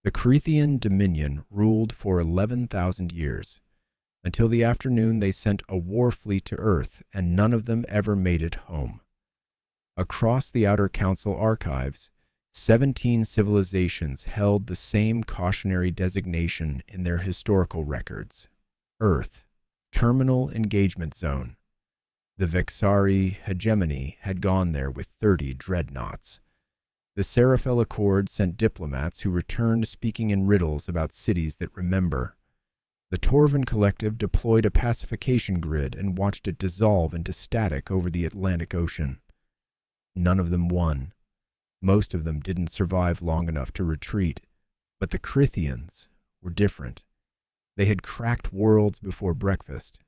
The Corian dominion ruled for 11,000 years. Until the afternoon they sent a war fleet to Earth, and none of them ever made it home. Across the Outer Council archives, 17 civilizations held the same cautionary designation in their historical records. Earth, Terminal Engagement Zone. The Vexari hegemony had gone there with 30 dreadnoughts. The Seraphel Accord sent diplomats who returned speaking in riddles about cities that remember. The Torvan Collective deployed a pacification grid and watched it dissolve into static over the Atlantic Ocean. None of them won. Most of them didn't survive long enough to retreat, but the Corians were different. They had cracked worlds before breakfast.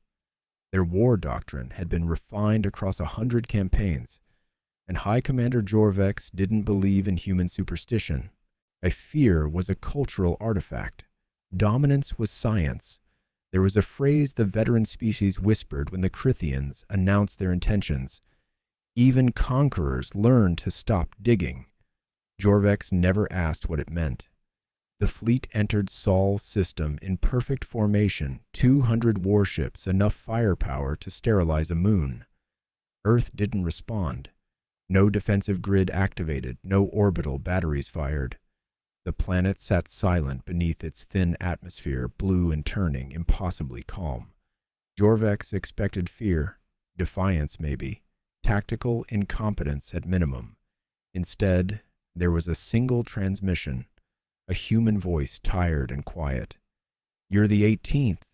Their war doctrine had been refined across 100 campaigns, and High Commander Jorvex didn't believe in human superstition. A fear was a cultural artifact. Dominance was science. There was a phrase the veteran species whispered when the Corians announced their intentions. Even conquerors learned to stop digging. Jorvex never asked what it meant. The fleet entered Sol's system in perfect formation, 200 warships, enough firepower to sterilize a moon. Earth didn't respond. No defensive grid activated, no orbital batteries fired. The planet sat silent beneath its thin atmosphere, blue and turning, impossibly calm. Jorvex expected fear, defiance maybe, tactical incompetence at minimum. Instead, there was a single transmission, a human voice, tired and quiet. "You're the 18th.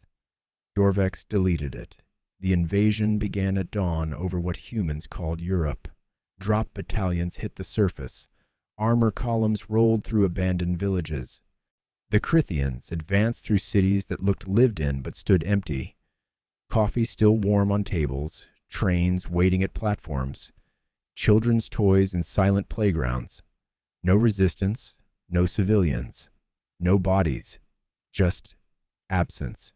Jorvex deleted it. The invasion began at dawn over what humans called Europe. Drop battalions hit the surface. Armor columns rolled through abandoned villages. The Corians advanced through cities that looked lived in but stood empty. Coffee still warm on tables, trains waiting at platforms, children's toys in silent playgrounds. No resistance, no civilians, no bodies, just absence.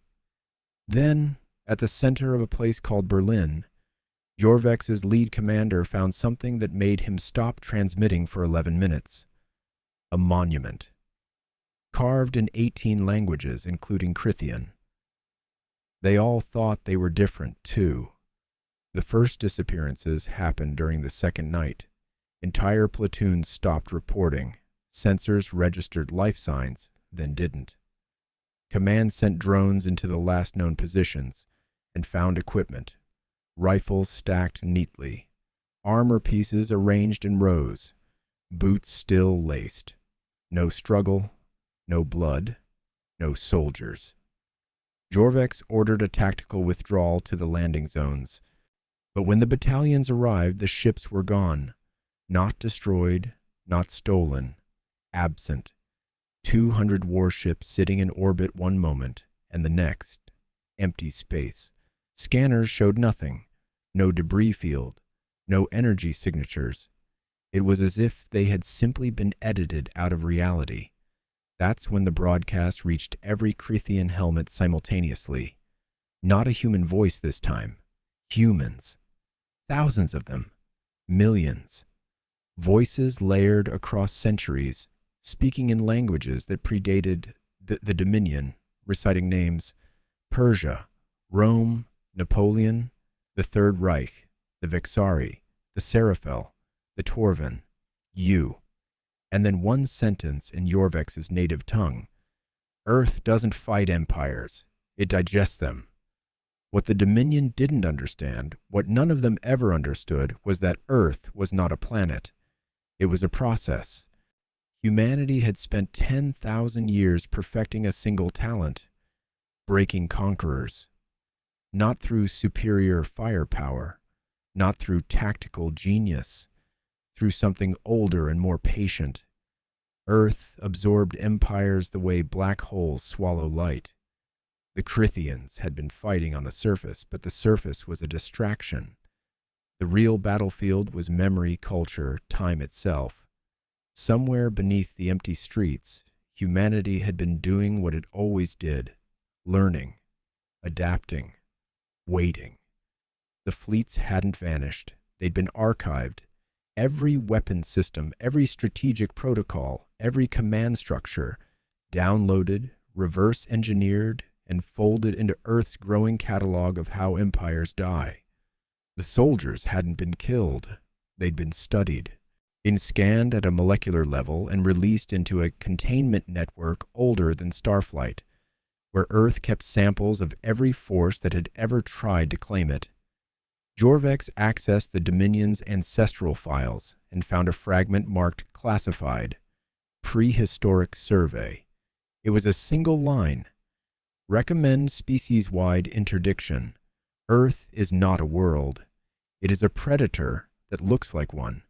Then, at the center of a place called Berlin, Jorvex's lead commander found something that made him stop transmitting for 11 minutes. A monument. Carved in 18 languages, including Corian. They all thought they were different, too. The first disappearances happened during the second night. Entire platoons stopped reporting. Sensors registered life signs, then didn't. Command sent drones into the last known positions and found equipment. Rifles stacked neatly, armor pieces arranged in rows, boots still laced. No struggle, no blood, no soldiers. Jorvex ordered a tactical withdrawal to the landing zones, but when the battalions arrived, the ships were gone, not destroyed, not stolen, absent. 200 warships sitting in orbit one moment, and the next, empty space. Scanners showed nothing. No debris field, no energy signatures. It was as if they had simply been edited out of reality. That's when the broadcast reached every Corian helmet simultaneously. Not a human voice this time. Humans. Thousands of them. Millions. Voices layered across centuries, speaking in languages that predated the Dominion, reciting names: Persia, Rome, Napoleon, the Third Reich, the Vexari, the Seraphel, the Torvan, you. And then one sentence in Jorvex's native tongue. Earth doesn't fight empires, it digests them. What the Dominion didn't understand, what none of them ever understood, was that Earth was not a planet. It was a process. Humanity had spent 10,000 years perfecting a single talent, breaking conquerors. Not through superior firepower, not through tactical genius, through something older and more patient. Earth absorbed empires the way black holes swallow light. The Corians had been fighting on the surface, but the surface was a distraction. The real battlefield was memory, culture, time itself. Somewhere beneath the empty streets, humanity had been doing what it always did, learning, adapting, waiting. The fleets hadn't vanished. They'd been archived. Every weapon system, every strategic protocol, every command structure, downloaded, reverse engineered, and folded into Earth's growing catalog of how empires die. The soldiers hadn't been killed. They'd been studied, been scanned at a molecular level, and released into a containment network older than Starflight, where Earth kept samples of every force that had ever tried to claim it. Jorvex accessed the Dominion's ancestral files and found a fragment marked Classified, Prehistoric Survey. It was a single line. Recommend species-wide interdiction. Earth is not a world. It is a predator that looks like one.